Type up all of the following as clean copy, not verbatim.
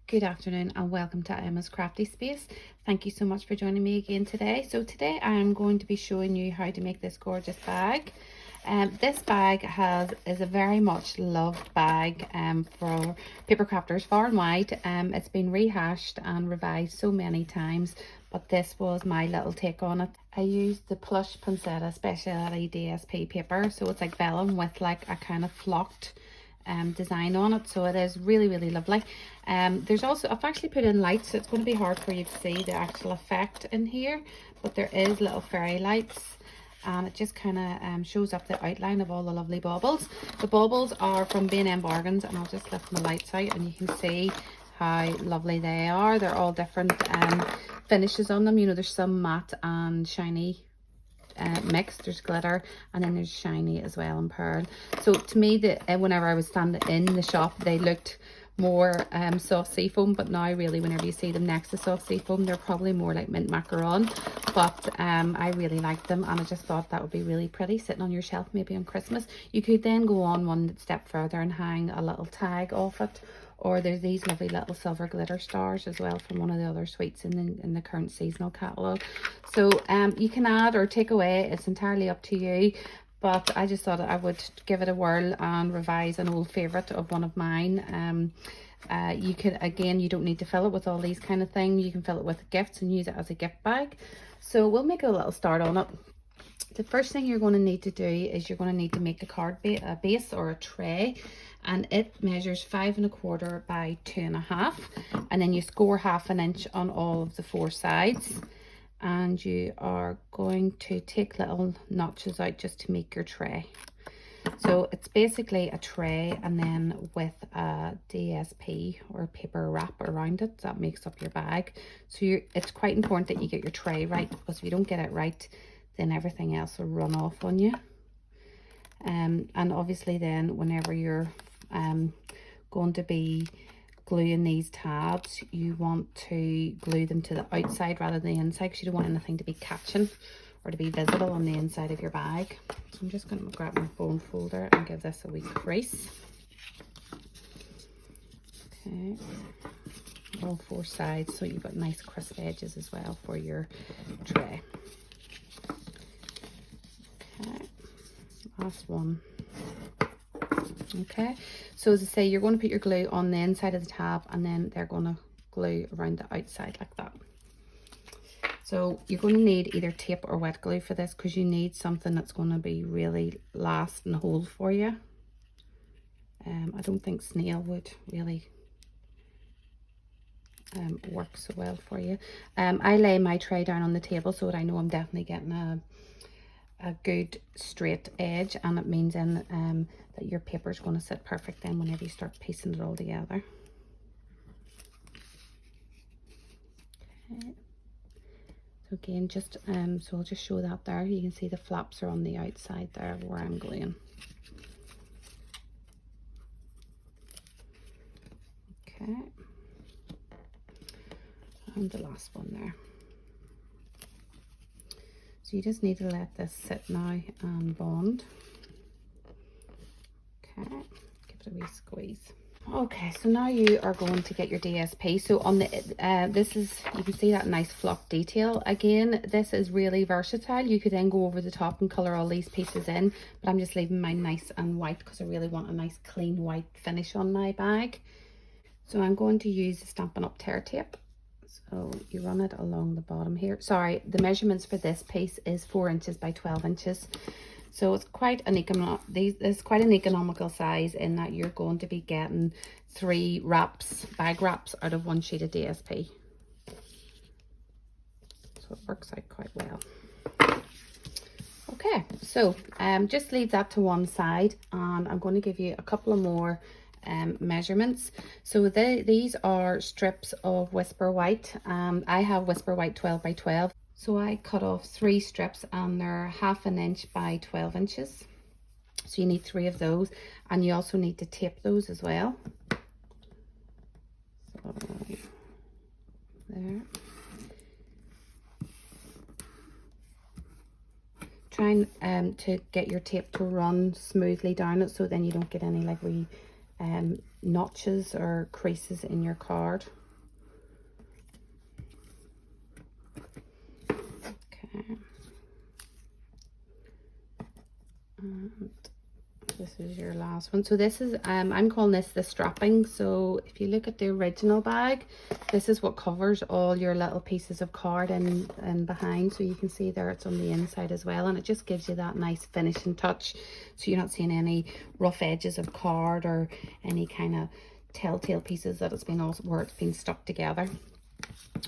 Good afternoon and welcome to Emma's Crafty Space. Thank you so much for joining me again today. So today I am going to be showing you how to make this gorgeous bag. This bag is a very much loved bag for paper crafters far and wide. It's been rehashed and revised so many times, but this was my little take on it. I used the plush Poinsettia specialty DSP paper, so it's like vellum with like a kind of flocked design on it, so it is really lovely. There's also, I've actually put in lights, so it's going to be hard for you to see the actual effect in here, but there is little fairy lights and it just kind of shows up the outline of all the lovely baubles. The baubles are from B&M Bargains, and I'll just lift my lights out and you can see how lovely they are. They're all different finishes on them. You know, there's some matte and shiny mixed. There's glitter and then there's shiny as well and pearl. So to me, whenever I was standing in the shop, they looked more soft seafoam, but now really whenever you see them next to soft seafoam, they're probably more like mint macaron. But I really liked them, and I just thought that would be really pretty sitting on your shelf maybe on Christmas. You could then go on one step further and hang a little tag off it, or there's these lovely little silver glitter stars as well from one of the other sweets in the current seasonal catalogue. So you can add or take away, it's entirely up to you, but I just thought I would give it a whirl and revise an old favourite of one of mine. You could, again, you don't need to fill it with all these kind of things. You can fill it with gifts and use it as a gift bag. So we'll make a little start on it. The first thing you're going to need to do is you're going to need to make a card base or a tray, and it measures 5 1/4 by 2 1/2, and then you score 1/2 inch on all of the 4 sides, and you are going to take little notches out just to make your tray. So it's basically a tray, and then with a DSP or paper wrap around it that makes up your bag. So it's quite important that you get your tray right, because if you don't get it right, then everything else will run off on you. And obviously then whenever you're going to be gluing these tabs, you want to glue them to the outside rather than the inside, because you don't want anything to be catching or to be visible on the inside of your bag. So I'm just going to grab my bone folder and give this a wee crease. Okay, all 4 sides, so you've got nice crisp edges as well for your tray. Okay, last one. Okay, so as I say, you're going to put your glue on the inside of the tab, and then they're going to glue around the outside like that. So you're going to need either tape or wet glue for this, because you need something that's going to be really last and hold for you. I don't think snail would really work so well for you. I lay my tray down on the table so that I know I'm definitely getting a good straight edge, and it means then that your paper is going to sit perfect then whenever you start piecing it all together. Okay. So again, just so I'll just show that there. You can see the flaps are on the outside there where I'm gluing. Okay, and the last one there. So you just need to let this sit now and bond. Okay, give it a wee squeeze. Okay, so now you are going to get your DSP. So on the this is, you can see that nice flock detail. Again, this is really versatile. You could then go over the top and color all these pieces in, but I'm just leaving mine nice and white because I really want a nice clean white finish on my bag. So I'm going to use the Stampin' Up tear tape. So you run it along the bottom here. Sorry, the measurements for this piece is 4 inches by 12 inches. So it's quite an economical size, in that you're going to be getting 3 wraps, bag wraps, out of 1 sheet of DSP. So it works out quite well. Okay, so just leave that to one side, and I'm going to give you a couple of more measurements. So these are strips of Whisper White. I have Whisper White 12 by 12. So I cut off 3 strips, and they're 1/2 inch by 12 inches. So you need 3 of those, and you also need to tape those as well. So there. Try and to get your tape to run smoothly down it, so then you don't get any like wee notches or creases in your card. is your last one. So this is, I'm calling this the strapping. So if you look at the original bag, this is what covers all your little pieces of card and behind. So you can see there it's on the inside as well. And it just gives you that nice finishing touch. So you're not seeing any rough edges of card or any kind of telltale pieces that it's been all where it's been stuck together.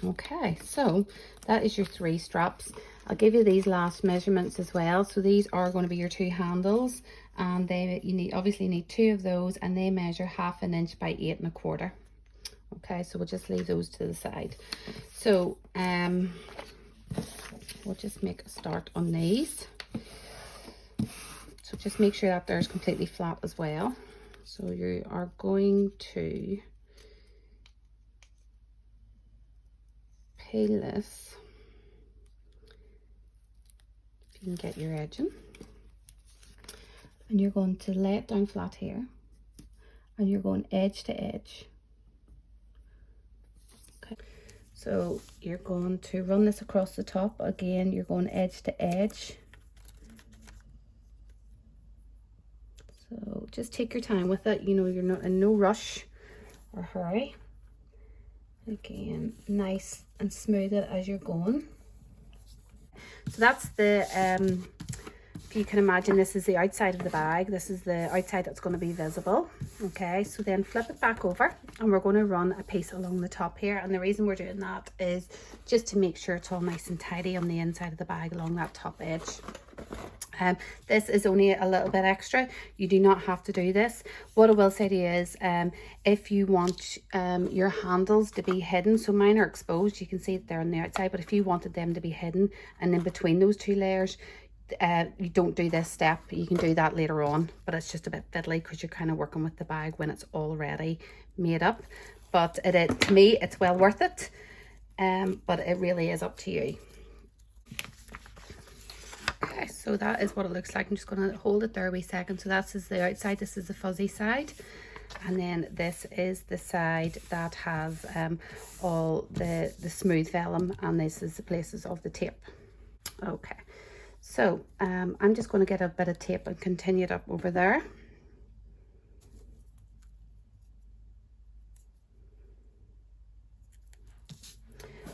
Okay, so that is your 3 straps. I'll give you these last measurements as well. So these are going to be your 2 handles, and you obviously need 2 of those, and they measure 1/2 inch by 8 1/4. Okay, so we'll just leave those to the side. So we'll just make a start on these. So just make sure that there's completely flat as well. So you are going to peel this, if you can get your edging, and you're going to lay it down flat here, and you're going edge to edge. Okay, so you're going to run this across the top. Again, you're going edge to edge. So just take your time with it, you know, you're not in no rush or hurry. Again, nice and smooth it as you're going. So that's the if you can imagine, this is the outside of the bag. This is the outside that's going to be visible. Okay, so then flip it back over, and we're going to run a piece along the top here. And the reason we're doing that is just to make sure it's all nice and tidy on the inside of the bag along that top edge. This is only a little bit extra. You do not have to do this. What I will say to you is, if you want your handles to be hidden, so mine are exposed, you can see that they're on the outside, but if you wanted them to be hidden and in between those 2 layers, you don't do this step. You can do that later on, but it's just a bit fiddly because you're kind of working with the bag when it's already made up. But to me, it's well worth it, but it really is up to you. Okay, so that is what it looks like. I'm just going to hold it there a wee second. So that is the outside, this is the fuzzy side, and then this is the side that has all the smooth vellum, and this is the places of the tape. Okay, so I'm just going to get a bit of tape and continue it up over there.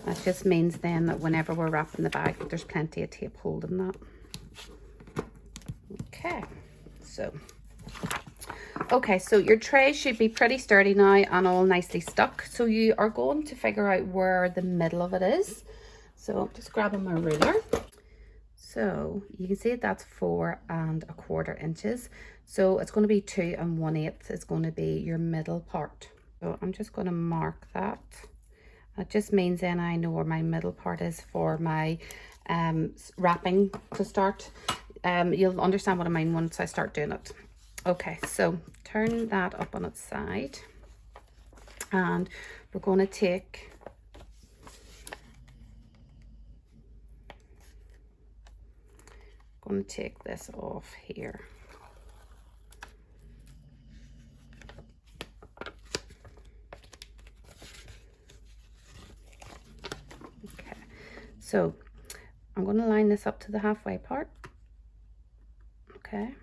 That just means then that whenever we're wrapping the bag, there's plenty of tape holding that. Okay, so your tray should be pretty sturdy now and all nicely stuck. So you are going to figure out where the middle of it is. So I'm just grabbing my ruler. So you can see that's 4 1/4 inches. So it's going to be 2 1/8 is going to be your middle part. So I'm just going to mark that. It just means then I know where my middle part is for my wrapping to start. You'll understand what I mean once I start doing it. Okay, so turn that up on its side, and we're going to take this off here. Okay, so I'm going to line this up to the halfway part. Okay,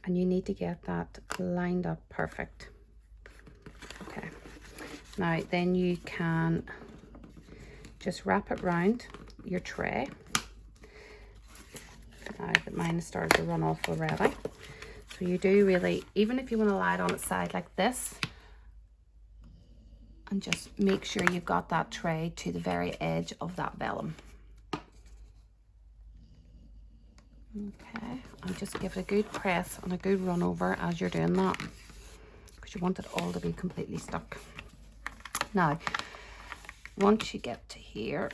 and you need to get that lined up perfect. Okay, now then you can just wrap it round your tray. Now that mine has started to run off already, so you do really, even if you want to lie it on its side like this, and just make sure you've got that tray to the very edge of that vellum. Okay, and just give it a good press and a good run over as you're doing that, because you want it all to be completely stuck. Now, once you get to here,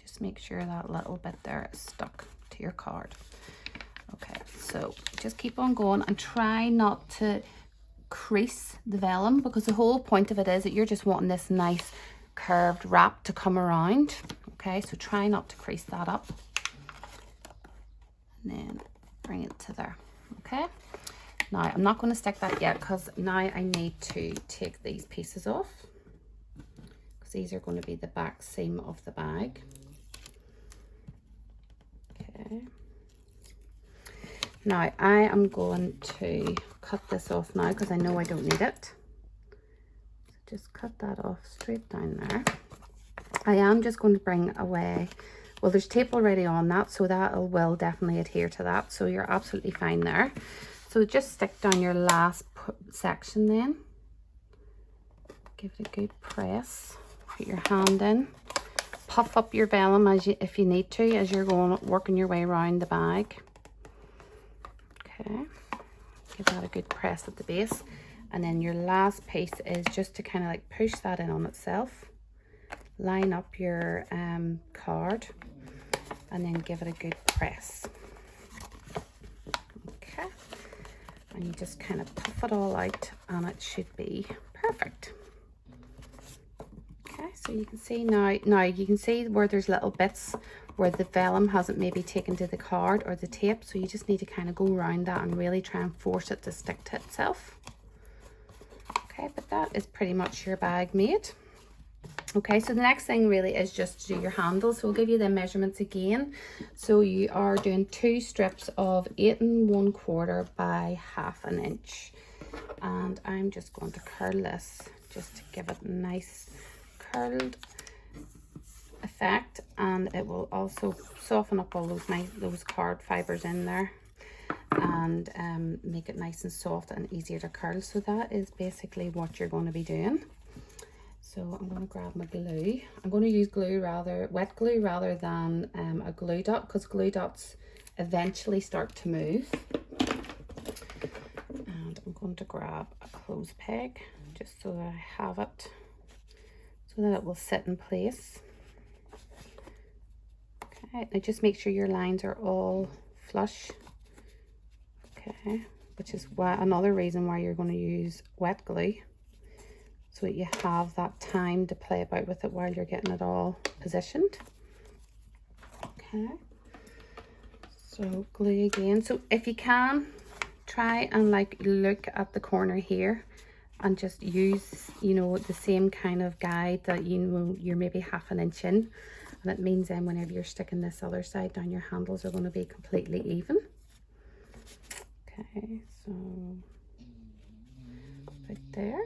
just make sure that little bit there is stuck to your card. Okay, so just keep on going and try not to crease the vellum, because the whole point of it is that you're just wanting this nice curved wrap to come around. Okay, so try not to crease that up. And then bring it to there. Okay, now I'm not going to stick that yet, because now I need to take these pieces off, because these are going to be the back seam of the bag. Okay, Now I am going to cut this off now because I know I don't need it. So just cut that off straight down there. I am just going to bring away, well, there's tape already on that, so that will definitely adhere to that, so you're absolutely fine there. So just stick down your last section then. Give it a good press. Put your hand in. Puff up your vellum if you need to, as you're working your way around the bag. Okay. Give that a good press at the base. And then your last piece is just to kind of like push that in on itself. Line up your card and then give it a good press. Okay. And you just kind of puff it all out and it should be perfect. Okay, so you can see now you can see where there's little bits where the vellum hasn't maybe taken to the card or the tape, so you just need to kind of go around that and really try and force it to stick to itself. Okay, but that is pretty much your bag made. Okay, so the next thing really is just to do your handle. So we'll give you the measurements again. So you are doing 2 strips of 8 1/4 by 1/2 inch. And I'm just going to curl this just to give it a nice curled effect, and it will also soften up all those card fibers in there and make it nice and soft and easier to curl. So that is basically what you're going to be doing. So I'm going to grab my glue. I'm going to use wet glue rather than a glue dot, because glue dots eventually start to move. And I'm going to grab a clothes peg just so that I have it, so that it will sit in place. Okay, now just make sure your lines are all flush. Okay, which is another reason why you're going to use wet glue, so that you have that time to play about with it while you're getting it all positioned. Okay, so glue again. So if you can, try and like look at the corner here and just use, you know, the same kind of guide that you know you're maybe 1/2 inch in, and it means then whenever you're sticking this other side down, your handles are going to be completely even. Okay, so right there.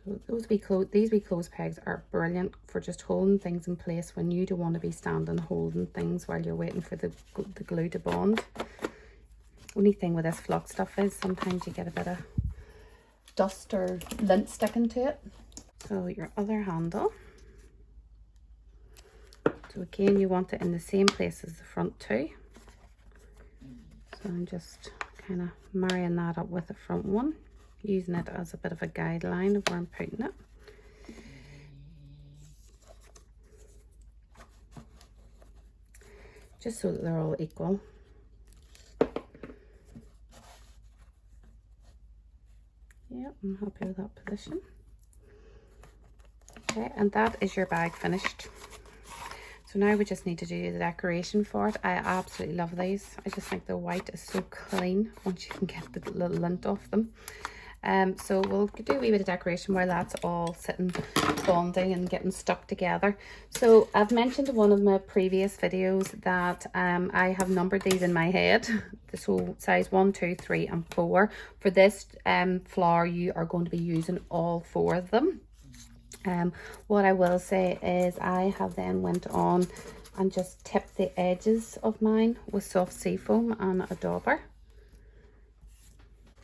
So these wee clothes pegs are brilliant for just holding things in place when you don't want to be standing holding things while you're waiting for the glue to bond. Only thing with this flock stuff is sometimes you get a bit of dust or lint sticking to it. So your other handle. So again, you want it in the same place as the front too. So I'm just kind of marrying that up with the front one, using it as a bit of a guideline of where I'm putting it. Just so that they're all equal. Yep, I'm happy with that position. Okay, and that is your bag finished. So now we just need to do the decoration for it. I absolutely love these. I just think the white is so clean once you can get the little lint off them. So we'll do a wee bit of decoration while that's all sitting, bonding and getting stuck together. So I've mentioned in one of my previous videos that I have numbered these in my head. So size 1, 2, 3 and 4. For this flower, you are going to be using all 4 of them. What I will say is I have then went on and just tipped the edges of mine with soft seafoam and a dauber.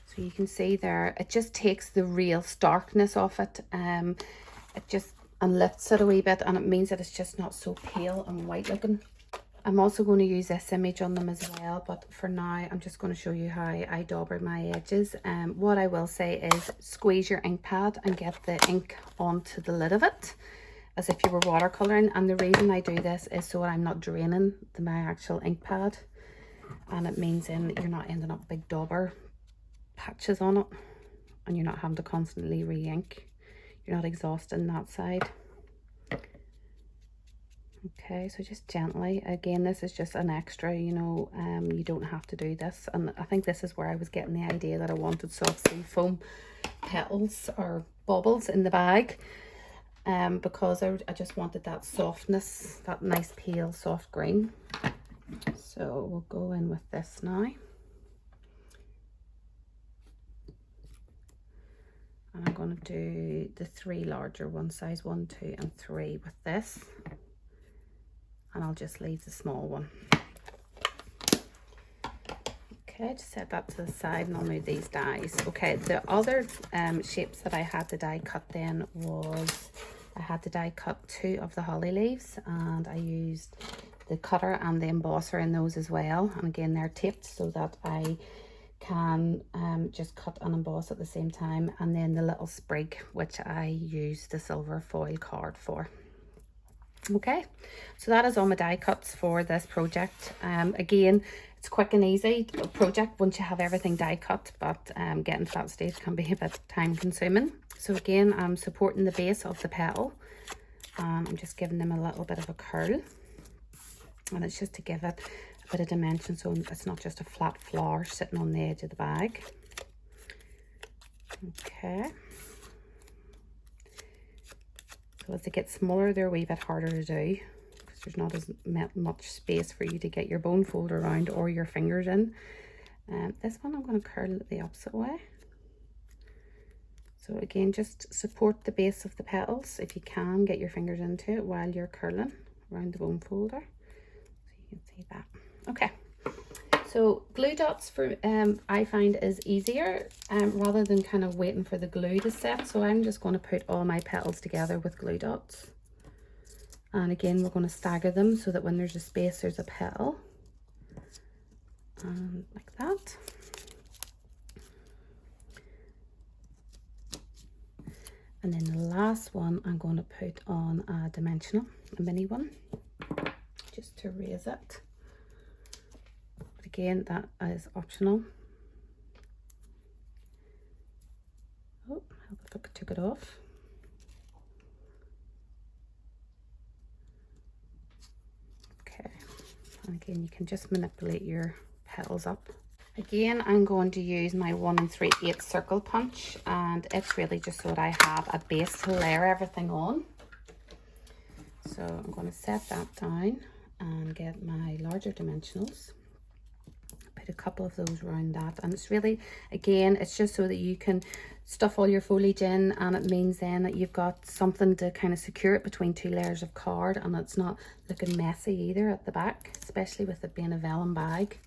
So you can see there, it just takes the real starkness off it. It just lifts it a wee bit, and it means that it's just not so pale and white looking. I'm also going to use this image on them as well, but for now I'm just going to show you how I dauber my edges. What I will say is squeeze your ink pad and get the ink onto the lid of it as if you were watercolouring, and the reason I do this is so I'm not draining my actual ink pad, and it means then that you're not ending up big dauber patches on it and you're not having to constantly re-ink. You're not exhausting that side. Okay, so just gently, again, this is just an extra, you know, you don't have to do this. And I think this is where I was getting the idea that I wanted soft seafoam petals or bubbles in the bag. because I just wanted that softness, that nice pale soft green. So we'll go in with this now. And I'm going to do the 3 larger ones, size 1, 2 and 3 with this. And I'll just leave the small one. Okay, just set that to the side and I'll move these dies. Okay, the other shapes that I had to die cut then was, I had to die cut 2 of the holly leaves, and I used the cutter and the embosser in those as well. And again, they're taped so that I can just cut and emboss at the same time. And then the little sprig, which I used the silver foil card for. Okay, so that is all my die cuts for this project. Again, it's quick and easy project once you have everything die cut, but getting to that stage can be a bit time consuming. So again, I'm supporting the base of the petal. I'm just giving them a little bit of a curl, and it's just to give it a bit of dimension so it's not just a flat flower sitting on the edge of the bag. Okay. So as they get smaller, they're a wee bit harder to do because there's not as much space for you to get your bone fold around or your fingers in. This one I'm going to curl it the opposite way. So again, just support the base of the petals if you can, get your fingers into it while you're curling around the bone folder. So you can see that. Okay. So glue dots for I find is easier rather than kind of waiting for the glue to set. So I'm just going to put all my petals together with glue dots. And again, we're going to stagger them so that when there's a space, there's a petal. And like that. And then the last one, I'm going to put on a dimensional, a mini one, just to raise it. Again, that is optional. Oh, I took it off. Okay, and again, you can just manipulate your petals up. Again, I'm going to use my 1 3/8 circle punch, and it's really just so that I have a base to layer everything on. So I'm going to set that down and get my larger dimensionals. A couple of those around that, and it's really, again, it's just so that you can stuff all your foliage in, and it means then that you've got something to kind of secure it between 2 layers of card, and it's not looking messy either at the back, especially with it being a vellum bag.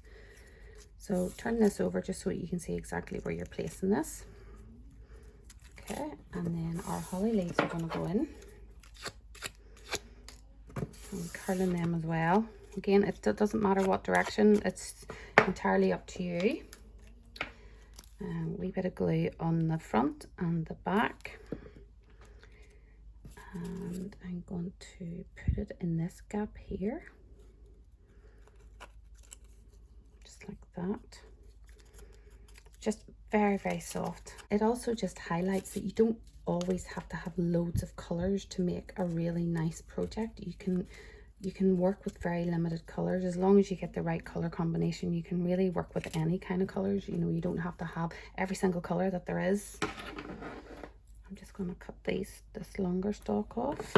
So turn this over just so you can see exactly where you're placing this. Okay, and then our holly leaves are going to go in. I'm curling them as well. Again, it doesn't matter what direction, it's entirely up to you. A wee bit of glue on the front and the back. And I'm going to put it in this gap here. Just like that. Just very, very soft. It also just highlights that you don't always have to have loads of colours to make a really nice project. You can work with very limited colors. As long as you get the right color combination, you can really work with any kind of colors. You know, you don't have to have every single color that there is. I'm just going to cut this longer stalk off.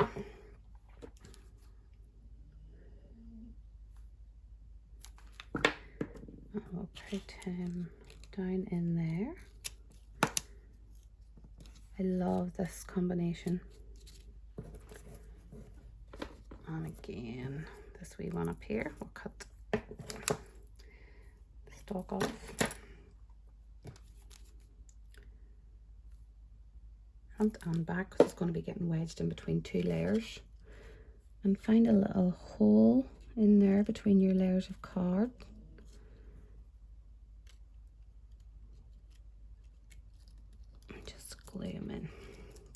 I'll put him down in there. I love this combination. And again, this wee one up here, we'll cut the stalk off. Front and back, because it's going to be getting wedged in between 2 layers. And find a little hole in there between your layers of card. And just glue them in.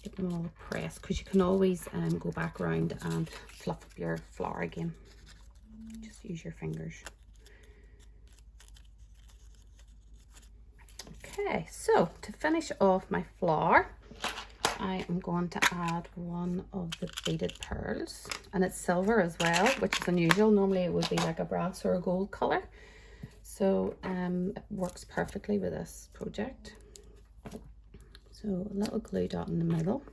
Get them all pressed, because you can always go back around and fluff up your flower again. Just use your fingers. Okay, so to finish off my flower, I am going to add one of the beaded pearls, and it's silver as well, which is unusual. Normally it would be like a brass or a gold color, so it works perfectly with this project. So a little glue dot in the middle,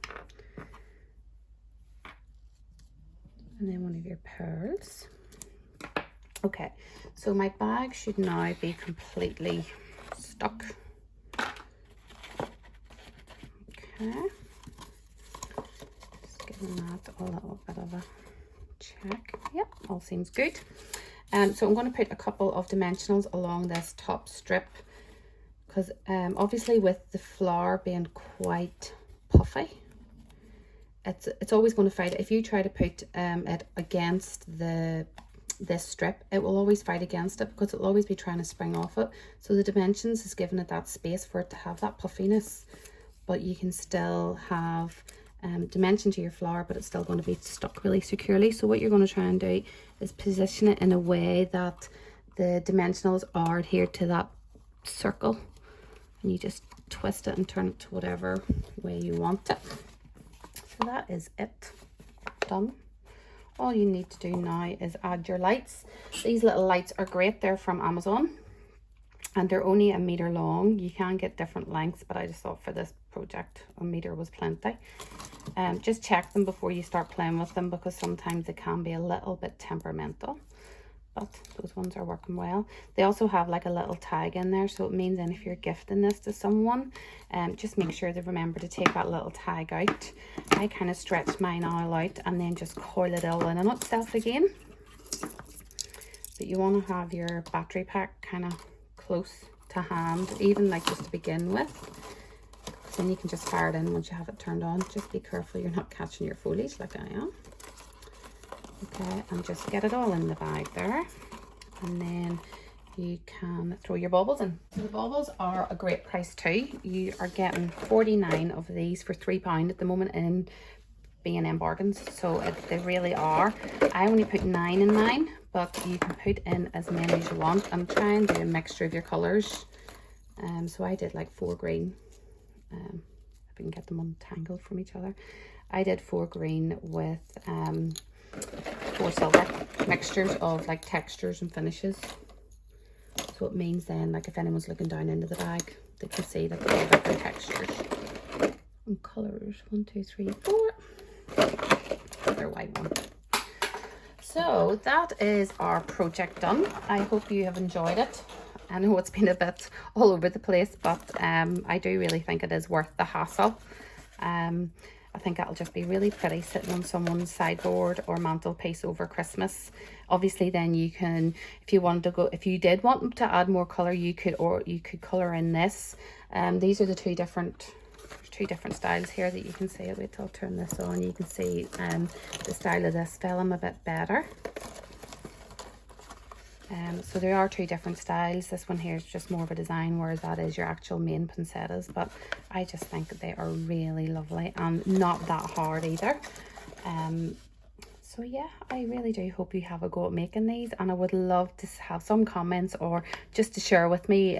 and then one of your pearls. Okay, so my bag should now be completely stuck. Okay, just giving that a little bit of a check. Yep, all seems good. So I'm going to put a couple of dimensionals along this top strip, because obviously with the flower being quite puffy, it's always going to fight. If you try to put it against this strip, it will always fight against it, because it'll always be trying to spring off it. So the dimensions is giving it that space for it to have that puffiness, but you can still have dimension to your flower, but it's still going to be stuck really securely. So what you're going to try and do is position it in a way that the dimensionals are adhered to that circle, and you just twist it and turn it to whatever way you want it. So that is it, done. All you need to do now is add your lights. These little lights are great, they're from Amazon, and they're only 1 meter long. You can get different lengths, but I just thought for this project 1 meter was plenty. Just check them before you start playing with them, because sometimes they can be a little bit temperamental, but those ones are working well. They also have like a little tag in there, so it means then if you're gifting this to someone, just make sure they remember to take that little tag out. I kind of stretched mine all out and then just coil it all in on itself again. But you want to have your battery pack kind of close to hand, even like just to begin with. Then you can just fire it in once you have it turned on. Just be careful you're not catching your foliage like I am. Okay, and just get it all in the bag there, and then you can throw your baubles in. So the baubles are a great price too. You are getting 49 of these for £3 at the moment in B&M bargains, so they really are. I only put 9 in mine, but you can put in as many as you want, and try and do a mixture of your colours. So I did like 4 green. If we can get them untangled from each other. I did 4 green with 4 silver, mixtures of like textures and finishes. So it means then, like if anyone's looking down into the bag, they can see that they're all different textures and colours. 1, 2, 3, 4. Another white one. So that is our project done. I hope you have enjoyed it. I know it's been a bit all over the place, but I do really think it is worth the hassle. I think that'll just be really pretty sitting on someone's sideboard or mantelpiece over Christmas. Obviously then you can, if you did want to add more colour, you could colour in this. These are the two different styles here that you can see. Wait till I'll turn this on. You can see the style of this vellum a bit better. So there are 2 different styles. This one here is just more of a design, whereas that is your actual main poinsettias. But I just think that they are really lovely and not that hard either. So yeah, I really do hope you have a go at making these, and I would love to have some comments or just to share with me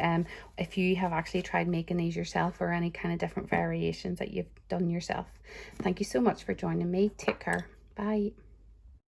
if you have actually tried making these yourself, or any kind of different variations that you've done yourself. Thank you so much for joining me. Take care. Bye.